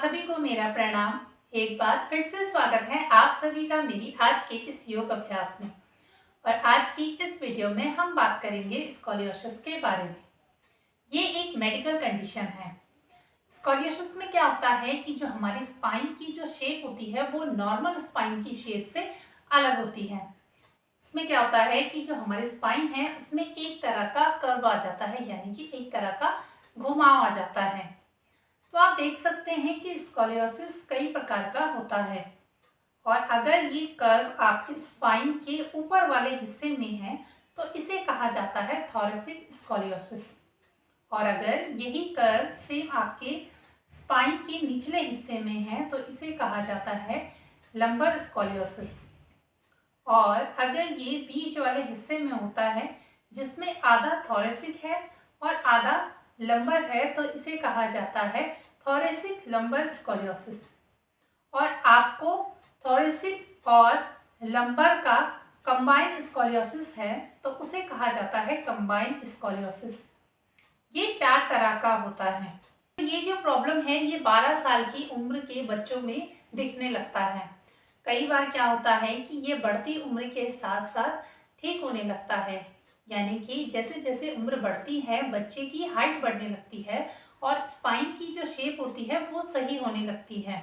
सभी को मेरा प्रणाम। एक बार फिर से स्वागत है आप सभी का मेरी आज के इस योग अभ्यास में। और आज की इस वीडियो में हम बात करेंगे स्कॉलियोसिस के बारे में। ये एक मेडिकल कंडीशन है। स्कॉलियोसिस में क्या होता है कि जो हमारी स्पाइन की जो शेप होती है वो नॉर्मल स्पाइन की शेप से अलग होती है। इसमें क्या होता है कि जो हमारी स्पाइन है उसमें एक तरह का कर्व आ जाता है, यानी कि एक तरह का घुमाव आ जाता है। तो आप देख सकते हैं कि स्कॉलियोसिस कई प्रकार का होता है, और अगर ये कर्व आपके स्पाइन के ऊपर वाले हिस्से में है तो इसे कहा जाता है थोरेसिक स्कॉलियोसिस। और अगर यही कर्व सेम आपके स्पाइन के निचले हिस्से में है तो इसे कहा जाता है लंबर स्कॉलियोसिस। और अगर ये बीच वाले हिस्से में होता है जिसमें आधा थोरेसिक है और आधा लंबर है तो इसे कहा जाता है थोरेसिक लंबर स्कॉलियोसिस। और आपको थोरेसिक और लंबर का कंबाइंड स्कॉलियोसिस है तो उसे कहा जाता है कंबाइंड स्कॉलियोसिस। ये 4 तरह का होता है। ये जो प्रॉब्लम है ये 12 साल की उम्र के बच्चों में दिखने लगता है। कई बार क्या होता है कि ये बढ़ती उम्र के साथ साथ ठीक होने लगता है, यानी कि जैसे जैसे उम्र बढ़ती है बच्चे की हाइट बढ़ने लगती है और स्पाइन की जो शेप होती है वो सही होने लगती है।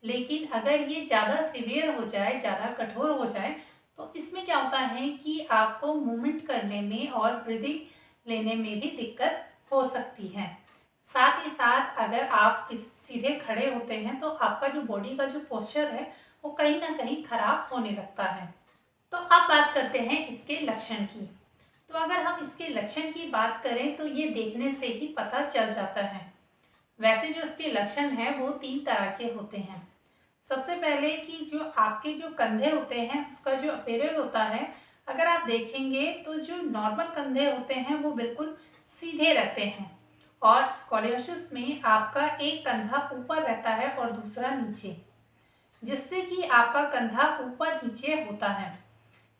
लेकिन अगर ये ज़्यादा सीवियर हो जाए, ज़्यादा कठोर हो जाए तो इसमें क्या होता है कि आपको मूवमेंट करने में और ब्रीदिंग लेने में भी दिक्कत हो सकती है। साथ ही साथ अगर आप सीधे खड़े होते हैं तो आपका जो बॉडी का जो पोस्चर है वो कहीं ना कहीं खराब होने लगता है। तो अब बात करते हैं इसके लक्षण की। तो अगर हम इसके लक्षण की बात करें तो ये देखने से ही पता चल जाता है। वैसे जो इसके लक्षण हैं वो 3 तरह के होते हैं। सबसे पहले कि जो आपके जो कंधे होते हैं उसका जो अपीयरेंस होता है, अगर आप देखेंगे तो जो नॉर्मल कंधे होते हैं वो बिल्कुल सीधे रहते हैं, और स्कॉलियोसिस में आपका एक कंधा ऊपर रहता है और दूसरा नीचे, जिससे कि आपका कंधा ऊपर नीचे होता है,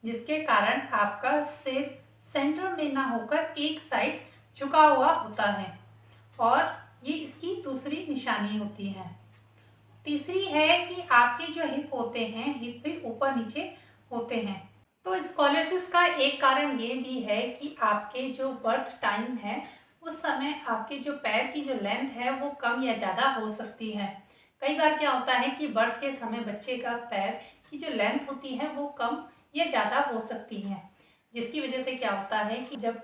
जिसके कारण आपका सिर सेंटर में ना होकर एक साइड झुका हुआ होता है। और ये इसकी दूसरी निशानी होती है। तीसरी है कि आपके जो हिप होते हैं, हिप भी ऊपर नीचे होते हैं। तो स्कॉलियोसिस का एक कारण ये भी है कि आपके जो बर्थ टाइम है उस समय आपके जो पैर की जो लेंथ है वो कम या ज़्यादा हो सकती है। कई बार क्या होता है कि बर्थ के समय बच्चे का पैर की जो लेंथ होती है वो कम या ज़्यादा हो सकती है, जिसकी वजह से क्या होता है कि जब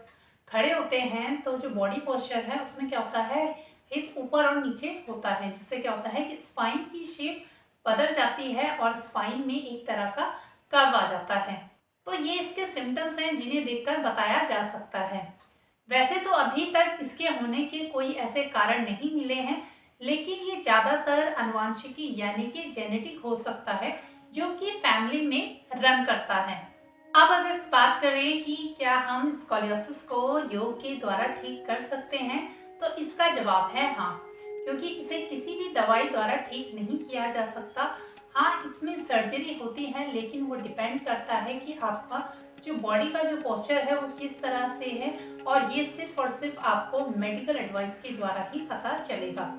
खड़े होते हैं तो जो बॉडी पोस्चर है उसमें क्या होता है, हिप ऊपर और नीचे होता है, जिससे क्या होता है कि स्पाइन की शेप बदल जाती है और स्पाइन में एक तरह का कर्व आ जाता है। तो ये इसके सिम्टम्स हैं जिन्हें देखकर बताया जा सकता है। वैसे तो अभी तक इसके होने के कोई ऐसे कारण नहीं मिले हैं, लेकिन ये ज़्यादातर आनुवंशिकी यानी कि जेनेटिक हो सकता है, जो कि फैमिली में रन करता है। अब अगर इस बात करें कि क्या हम स्कॉलियोसिस को योग के द्वारा ठीक कर सकते हैं, तो इसका जवाब है हाँ, क्योंकि इसे किसी भी दवाई द्वारा ठीक नहीं किया जा सकता। हाँ, इसमें सर्जरी होती है, लेकिन वो डिपेंड करता है कि आपका जो बॉडी का जो पोस्चर है वो किस तरह से है, और ये सिर्फ और सिर्फ आपको मेडिकल एडवाइस के द्वारा ही पता चलेगा।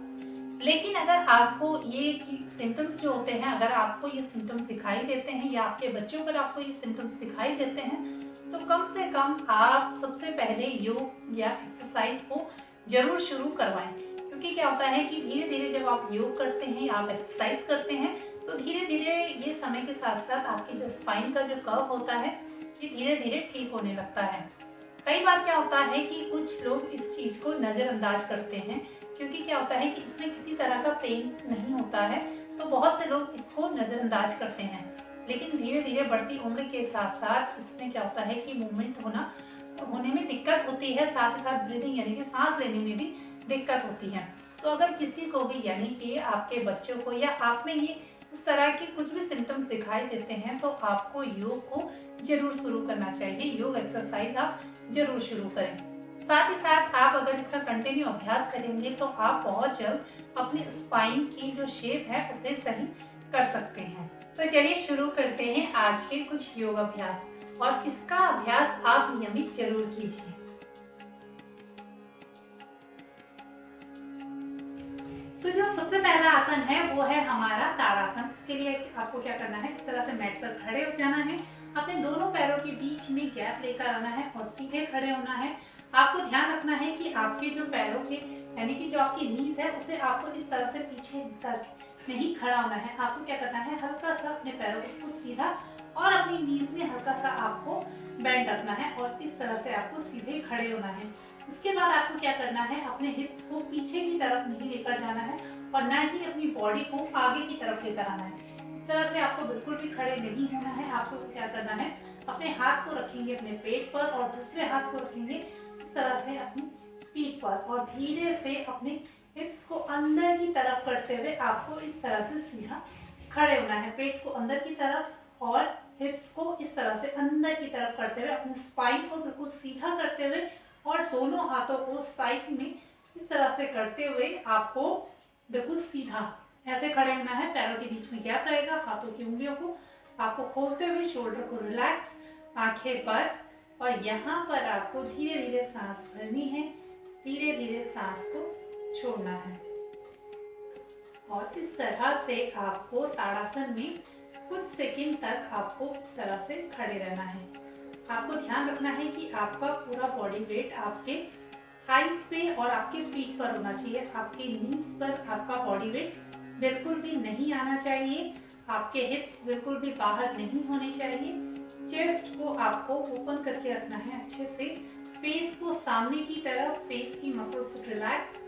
लेकिन अगर आपको ये सिम्टम्स जो होते हैं, अगर आपको ये सिम्टम्स दिखाई देते हैं या आपके बच्चों पर आपको ये सिम्टम्स दिखाई देते हैं, तो कम से कम आप सबसे पहले योग या एक्सरसाइज को जरूर शुरू करवाएं। क्योंकि क्या होता है कि धीरे धीरे जब आप योग करते हैं, आप एक्सरसाइज करते हैं, तो धीरे धीरे ये समय के साथ साथ आपकी जो स्पाइन का जो कर्व होता है ये धीरे धीरे ठीक होने लगता है। कई बार क्या होता है कि कुछ लोग इस चीज़ को नज़रअंदाज करते हैं, क्योंकि क्या होता है कि इसमें किसी तरह का पेन नहीं होता है, तो बहुत से लोग इसको नज़रअंदाज करते हैं। लेकिन धीरे धीरे बढ़ती उम्र के साथ साथ इसमें क्या होता है कि मूवमेंट होने में दिक्कत होती है, साथ ही साथ ब्रीदिंग यानी कि सांस लेने में भी दिक्कत होती है। तो अगर किसी को भी यानी कि आपके बच्चों को या आप में ये इस तरह के कुछ भी सिम्टम्स दिखाई देते हैं, तो आपको योग को जरूर शुरू करना चाहिए। योग एक्सरसाइज आप जरूर शुरू करें। साथ ही साथ आप अगर इसका कंटिन्यू अभ्यास करेंगे तो आप बहुत जल्द अपनी स्पाइन की जो शेप है उसे सही कर सकते हैं। तो चलिए शुरू करते हैं आज के कुछ योग अभ्यास, और इसका अभ्यास आप नियमित जरूर कीजिए। तो जो सबसे पहला आसन है वो है हमारा ताड़ासन। इसके लिए आपको क्या करना है, इस तरह से मैट पर खड़े हो जाना है, अपने दोनों पैरों के बीच में गैप लेकर आना है और सीधे खड़े होना है। आपको ध्यान रखना है कि आपके जो पैरों के यानी कि जो आपकी नीज है उसे आपको इस तरह से पीछे कर नहीं खड़ा होना है। आपको क्या करना है, हल्का सा अपने पैरों को बिल्कुल सीधा और अपनी नीज में हल्का सा आपको बेंड रखना है और इस तरह से आपको सीधे खड़े होना है। उसके बाद आपको क्या करना है, अपने हिप्स को पीछे की तरफ नहीं लेकर जाना है और ना ही अपनी बॉडी को आगे की तरफ लेकर आना है। इस तरह से आपको बिल्कुल भी खड़े नहीं होना है। आपको क्या करना है, अपने हाथ को रखेंगे अपने पेट पर और दूसरे हाथ को रखेंगे इस तरह से अपनी पीठ पर और धीरे से अपने हिप्स को अंदर की तरफ करते हुए आपको इस तरह से सीधा खड़े होना है। पेट को अंदर की तरफ और हिप्स को इस तरह से अंदर की तरफ करते हुए अपने स्पाइन को बिल्कुल सीधा करते हुए और दोनों हाथों को साइड में इस तरह से करते हुए आपको बिल्कुल सीधा ऐसे खड़े होना है। पैरों के बीच में गैप रहेगा, हाथों की उंगलियों को आपको खोलते हुए शोल्डर को रिलैक्स, आंखें बंद और यहाँ पर आपको धीरे धीरे सांस भरनी है, धीरे धीरे सांस को छोड़ना है और इस तरह से आपको ताड़ासन में कुछ सेकंड तक आपको इस तरह से खड़े रहना है। आपको ध्यान रखना है कि आपका पूरा बॉडी वेट आपके थाइस पे और आपके फीट पर होना चाहिए। आपके नीज पर आपका बॉडी वेट बिल्कुल भी नहीं आना चाहिए। आपके हिप्स बिल्कुल भी बाहर नहीं होने चाहिए। चेस्ट को आपको ओपन करके रखना है अच्छे से। फेस को सामने की तरफ, फेस की मसल्स रिलैक्स,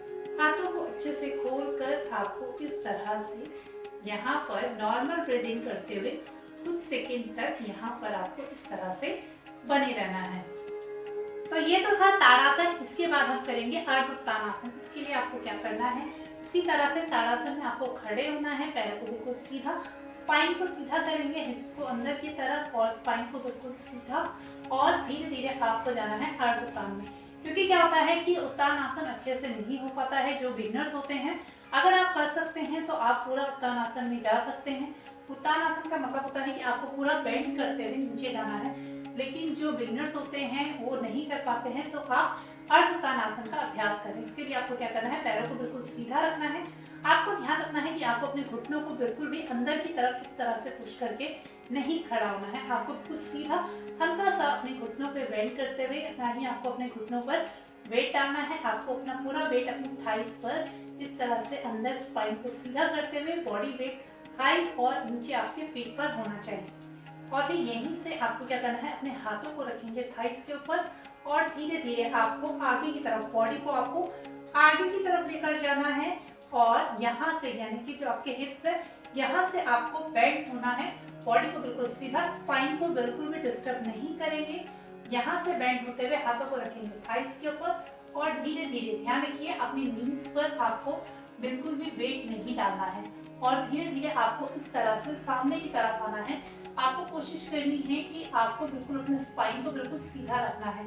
हाथों को अच्छे से खोलकर आपको इस तरह से यहाँ पर नॉर्मल ब्रीदिंग करते हुए कुछ सेकंड तक यहाँ पर आपको इस तरह से बने रहना है। तो ये तो था ताड़ासन। इसके बाद हम करेंगे अर्ध उत्तानासन। इसके लिए आपको क्या करना है, इसी तरह से ताड़ासन में आपको खड़े होना है, पैरों को बिल्कुल सीधा, स्पाइन को सीधा करेंगे, हिप्स को अंदर की तरफ और स्पाइन को बिल्कुल सीधा और धीरे धीरे आपको जाना है अर्ध उत्तान में। क्योंकि क्या होता है कि उत्तान आसन अच्छे से नहीं हो पाता है जो बिगनर्स होते हैं। अगर आप कर सकते हैं तो आप पूरा उत्तान आसन में जा सकते हैं। उत्तान आसन का मतलब होता है कि आपको पूरा बेंड करते हुए नीचे जाना है, लेकिन जो बिगनर्स होते हैं वो नहीं कर पाते हैं तो आप अर्ध उत्तान आसन का अभ्यास करें। इसके लिए आपको क्या करना है, पैरों को बिल्कुल सीधा रखना है। आपको ध्यान रखना है कि आपको अपने घुटनों को बिल्कुल भी अंदर की तरफ इस तरह से पुश करके नहीं खड़ा होना है। आपको बिल्कुल सीधा हल्का सा अपने घुटनों पे बेंड करते हुए, ना ही आपको अपने घुटनों पर वेट डालना है। आपको अपना पूरा वेट अपनी थाइस पर इस तरह से अंदर स्पाइन को सीधा करते हुए बॉडी वेट थाइस और नीचे आपके फीट पर होना चाहिए। और फिर यहीं से आपको क्या करना है, अपने हाथों को रखेंगे थाइस के ऊपर और धीरे धीरे आपको आगे की तरफ, बॉडी को आपको आगे की तरफ लेकर जाना है और यहाँ से यानी कि जो आपके हिप्स है यहाँ से आपको बेंड होना है। बॉडी को बिल्कुल सीधा, स्पाइन को बिल्कुल भी डिस्टर्ब नहीं करेंगे। यहाँ से बेंड होते हुए हाथों को रखेंगे थाइस के ऊपर और धीरे धीरे ध्यान रखिए अपनी नीज पर आपको बिल्कुल भी वेट नहीं डालना है और धीरे धीरे आपको इस तरह से सामने की तरफ आना है। आपको कोशिश करनी है कि आपको बिल्कुल अपने स्पाइन को बिल्कुल सीधा रखना है।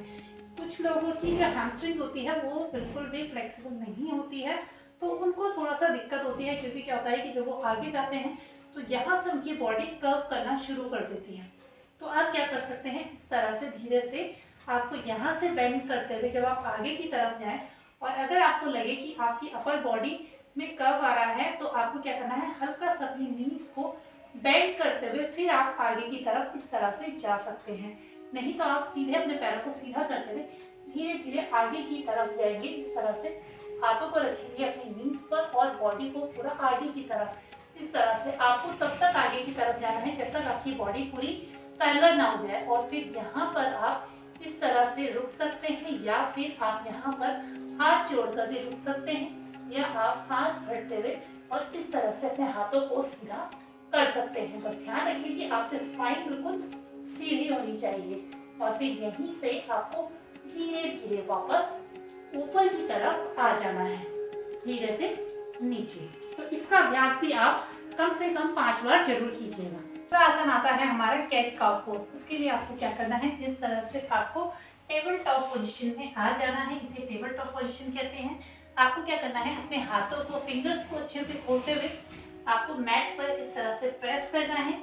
कुछ लोगों की जो हैमस्ट्रिंग होती है वो बिल्कुल भी फ्लेक्सिबल नहीं होती है तो उनको थोड़ा सा दिक्कत होती है, क्योंकि क्या होता है कि जब वो आगे जाते हैं तो यहाँ से उनकी बॉडी कर्व करना शुरू कर देती है। तो आप क्या कर सकते हैं, इस तरह से धीरे से आपको यहाँ से बेंड करते हुए जब आप आगे की तरफ जाएं और अगर आपको लगे कि आपकी अपर बॉडी में कर्व आ रहा है तो आपको क्या करना है, हल्का सा अपनी नीज को बेंड करते हुए फिर आप आगे की तरफ इस तरह से जा सकते हैं। नहीं तो आप सीधे अपने पैरों को सीधा करते हुए धीरे धीरे आगे की तरफ जाएंगे। इस तरह से हाथों को रखेंगे अपनी नीज पर और बॉडी को पूरा आगे की तरफ। इस तरह से आपको तब तक आगे की तरफ जाना है जब तक आपकी बॉडी पूरी पैरेलल ना हो जाए और फिर यहाँ पर आप इस तरह से रुक सकते हैं या फिर आप यहाँ पर हाथ जोड़कर भी रुक सकते हैं या आप सांस भरते हुए और इस तरह से अपने हाथों को सीधा कर सकते हैं। बस ध्यान रखिए कि आपकी स्पाइन बिल्कुल सीधी होनी चाहिए और फिर यहीं से आपको धीरे धीरे वापस ऊपर की तरफ आ जाना है, धीरे से नीचे। तो इसका अभ्यास भी आप कम से कम 5 बार जरूर कीजिएगा। दूसरा आसन आता है हमारा कैट काउ पोज। उसके लिए आपको क्या करना है, इस तरह से आपको टेबल टॉप पोजीशन में आ जाना है। इसे टेबल टॉप पोजीशन कहते हैं। आपको क्या करना है, अपने हाथों को, फिंगर्स को अच्छे से खोलते हुए आपको मैट पर इस तरह से प्रेस करना है।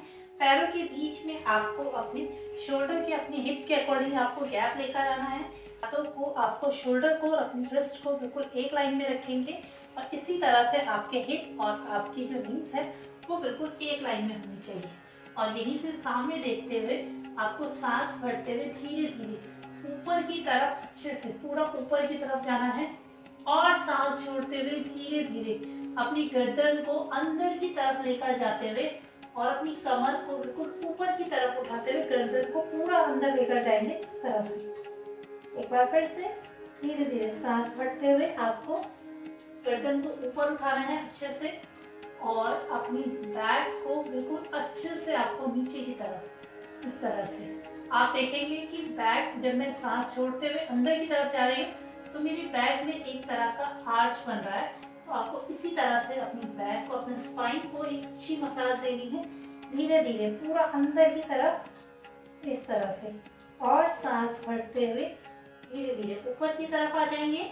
पैरों के बीच में आपको अपने शोल्डर के, अपनी हिप के अकॉर्डिंग आपको गैप लेकर आना है। हाथों को, आपको शोल्डर को और अपनी रिस्ट को बिल्कुल एक लाइन में रखेंगे और इसी तरह से आपके हिप और आपकी जो नीज है वो बिल्कुल एक लाइन में होनी चाहिए। और यहीं से सामने देखते हुए आपको सांस भरते हुए धीरे धीरे ऊपर की तरफ अच्छे से पूरा ऊपर की तरफ जाना है और सांस छोड़ते हुए धीरे धीरे अपनी गर्दन को अंदर की तरफ लेकर जाते हुए और अपनी कमर को बिल्कुल ऊपर की तरफ उठाते हुए गर्दन को पूरा अंदर लेकर जाएंगे इस तरह से। एक बार फिर से धीरे धीरे सांस भरते हुए आपको गर्दन को ऊपर उठाना है अच्छे से और अपनी बैक को बिल्कुल अच्छे से आपको नीचे की तरफ इस तरह से। आप देखेंगे कि बैक जब मैं सांस छोड़ते हुए अंदर की तरफ जा रही हूँ तो मेरी बैक में एक तरह का आर्च बन रहा है। तो आपको इसी तरह से अपनी बैक को, अपने स्पाइन को एक अच्छी मसाज देनी है धीरे धीरे पूरा अंदर की तरफ इस तरह से। और सांस भरते हुए धीरे धीरे ऊपर की तरफ आ जाएंगे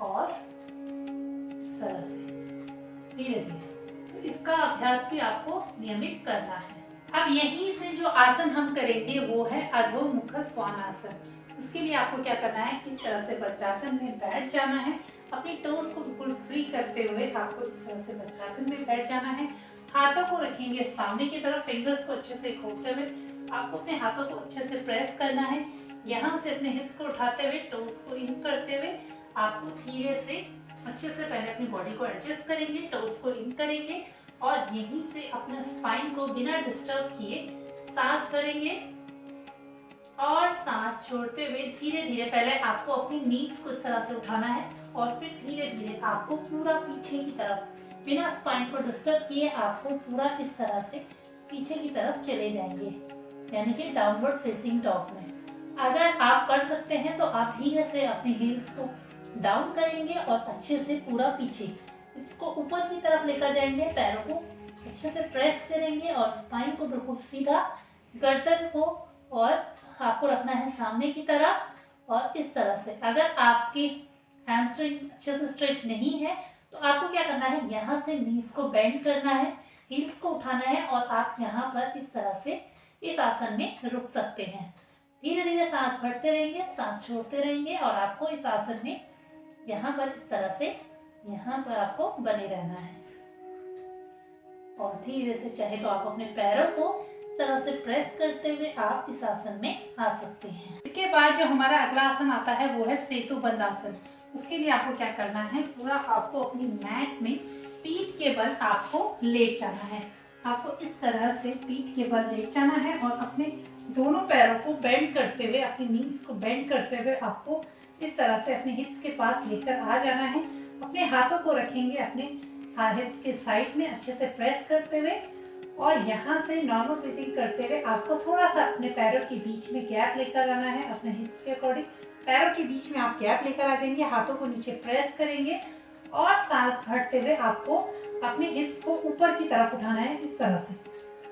और इस तरह से धीरे धीरे। तो इसका अभ्यास भी आपको नियमित करना है। अब यहीं से जो आसन हम करेंगे वो है अधोमुख स्वानासन। इसके लिए आपको क्या करना है, इस तरह से वज्रासन में बैठ जाना है। अपनी टोस को बिल्कुल फ्री करते हुए आपको इस तरह से वज्रासन में बैठ जाना है। हाथों को रखेंगे सामने की तरफ, फिंगर्स को अच्छे से खोलते हुए आपको अपने हाथों को अच्छे से प्रेस करना है। यहाँ से अपने हिप्स को उठाते हुए टोस को इन करते हुए आपको धीरे से अच्छे से पहले अपनी बॉडी को एडजस्ट करेंगे, टोस को इन करेंगे और यहीं से अपने स्पाइन को बिना डिस्टर्ब किए सांस भरेंगे और सांस छोड़ते हुए धीरे धीरे पहले आपको अपनी नीज को इस तरह से उठाना है और फिर धीरे धीरे आपको पूरा पीछे की तरफ बिना स्पाइन को डिस्टर्ब किए आपको पूरा इस तरह से पीछे की तरफ चले जाएंगे, यानी कि डाउनवर्ड फेसिंग डॉग में। अगर आप कर सकते हैं तो आप धीरे से अपनी हील्स को डाउन करेंगे और अच्छे से पूरा पीछे इसको ऊपर की तरफ लेकर जाएंगे। पैरों को अच्छे से प्रेस करेंगे और स्पाइन को बिल्कुल सीधा, गर्दन को और आपको रखना है सामने की तरफ और इस तरह से। अगर आपकी हैमस्ट्रिंग अच्छे से स्ट्रेच नहीं है तो आपको क्या करना है, यहाँ से नीज को बेंड करना है, हील्स को उठाना है और आप यहाँ पर इस तरह से इस आसन में रुक सकते हैं। धीरे धीरे सांस भरते रहेंगे, सांस छोड़ते रहेंगे और आपको इस आसन में यहाँ पर इस तरह से यहाँ पर आपको बने रहना है। और धीरे से चाहे तो आप अपने पैरों को इस तरह से प्रेस करते हुए आप इस आसन में आ सकते हैं। इसके बाद जो हमारा अगला आसन आता है वो है सेतु बंद आसन। उसके लिए आपको क्या करना है, पूरा आपको अपनी मैट में पीठ के बल आपको लेट जाना है। आपको इस तरह से पीठ के बल लेट जाना है और अपने दोनों पैरों को बेंड करते हुए, अपनी नीज को बेंड करते हुए आपको इस तरह से अपने हिप्स के पास लेकर आ जाना है। अपने हाथों को रखेंगे अपने हिप्स के साइड में अच्छे से प्रेस करते हुए और यहाँ से नॉर्मल ब्रीथिंग करते हुए आपको थोड़ा सा अपने पैरों के बीच में गैप लेकर आना है। अपने हिप्स के अकॉर्डिंग पैरों के बीच में आप गैप लेकर आ जाएंगे, हाथों को नीचे प्रेस करेंगे और सांस भरते हुए आपको अपने हिप्स को ऊपर की तरफ उठाना है इस तरह से।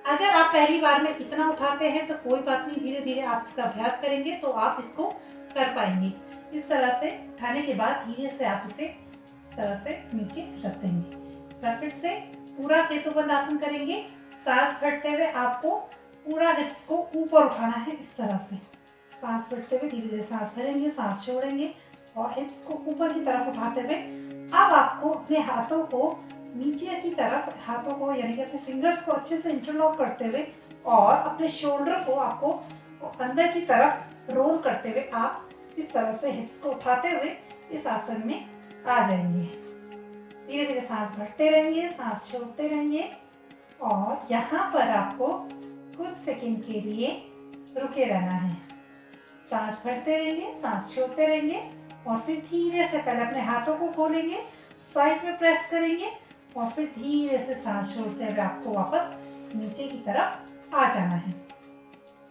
अगर आप पहली बार में इतना उठाते हैं तो कोई बात नहीं, धीरे धीरे आप इसका अभ्यास करेंगे तो आप इसको कर पाएंगे। इस तरह से उठाने के बाद धीरे से आप इसे इस तरह से नीचे रख देंगे। फिर से पूरा सेतु बंद आसन करेंगे। सांस भरते हुए आपको पूरा हिप्स को ऊपर उठाना है इस तरह से। सांस भरते हुए धीरे धीरे सांस भरेंगे, सांस छोड़ेंगे और हिप्स को ऊपर की तरफ उठाते हुए अब आपको अपने हाथों को नीचे की तरफ, हाथों को यानी कि अपने फिंगर्स को अच्छे से इंटरलॉक करते हुए और अपने शोल्डर को आपको अंदर की तरफ रोल करते हुए आप इस तरह से हिप्स को उठाते हुए इस आसन में आ जाएंगे। धीरे धीरे सांस भरते रहेंगे, सांस छोड़ते रहेंगे और यहाँ पर आपको कुछ सेकंड के लिए रुके रहना है। सांस भरते रहेंगे, सांस छोड़ते रहेंगे और फिर धीरे से पहले अपने हाथों को खोलेंगे, साइड में प्रेस करेंगे और फिर धीरे से सांस छोड़ते हुए आपको वापस नीचे की तरफ आ जाना है।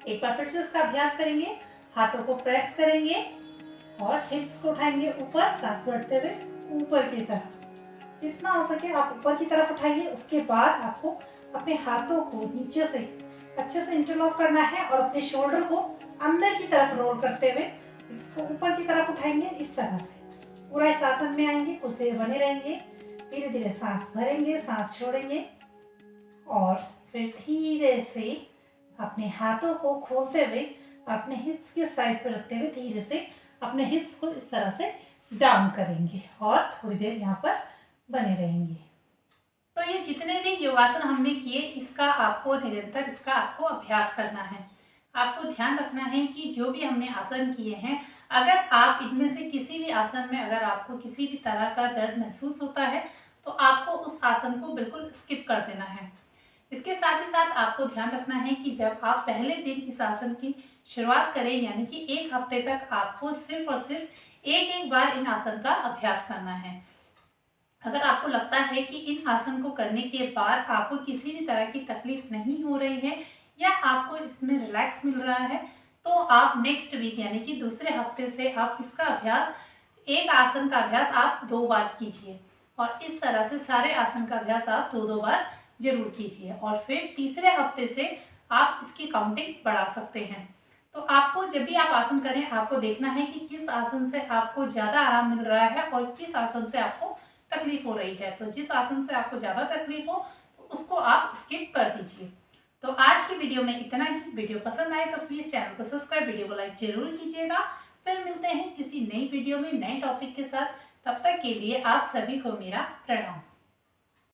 एक बार फिर से इसका अभ्यास करेंगे। हाथों को प्रेस करेंगे और हिप्स को उठाएंगे ऊपर, सांस भरते हुए ऊपर की तरफ। जितना हो सके आप ऊपर की तरफ उठाइए। उसके बाद आपको अपने हाथों को नीचे से अच्छे से इंटरलॉक करना है और अपने शोल्डर को अंदर की तरफ रोल करते हुए इसको ऊपर की तरफ उठाएंगे इस तरह से। पूरा इस आसन में आएंगे, कुछ देर बने रहेंगे। धीरे धीरे सांस भरेंगे, सांस छोड़ेंगे और फिर धीरे से अपने हाथों को खोलते हुए अपने हिप्स के साइड पर रखते हुए धीरे से अपने हिप्स को इस तरह से डाउन करेंगे और थोड़ी देर यहाँ पर बने रहेंगे। तो ये जितने भी योगासन हमने किए, इसका आपको निरंतर इसका आपको अभ्यास करना है। आपको ध्यान रखना है कि जो भी हमने आसन किए हैं, अगर आप इनमें से किसी भी आसन में अगर आपको किसी भी तरह का दर्द महसूस होता है, तो आपको उस आसन को बिल्कुल स्किप कर देना है। इसके साथ ही साथ आपको ध्यान रखना है कि जब आप पहले दिन इस आसन की शुरुआत करें, यानी कि 1 हफ्ते तक आपको सिर्फ और सिर्फ एक-एक बार इन आसन का अभ्यास करना है। अगर आपको लगता है कि इन आसन को करने के बाद आपको किसी भी तरह की तकलीफ नहीं हो रही है या आपको इसमें रिलैक्स मिल रहा है, तो आप नेक्स्ट वीक यानी कि दूसरे हफ्ते से आप इसका अभ्यास, एक आसन का अभ्यास आप 2 बार कीजिए और इस तरह से सारे आसन का अभ्यास आप 2-2 बार ज़रूर कीजिए और फिर तीसरे हफ्ते से आप इसकी काउंटिंग बढ़ा सकते हैं। तो आपको जब भी आप आसन करें, आपको देखना है कि किस आसन से आपको ज़्यादा आराम मिल रहा है और किस आसन से आपको तकलीफ हो रही है। तो जिस आसन से आपको ज़्यादा तकलीफ हो, तो उसको आप स्किप कर दीजिए। तो आज की वीडियो में इतना ही। वीडियो पसंद आए तो प्लीज़ चैनल को सब्सक्राइब, वीडियो को लाइक ज़रूर कीजिएगा। फिर मिलते हैं किसी नई वीडियो में नए टॉपिक के साथ। तब तक के लिए आप सभी को मेरा प्रणाम।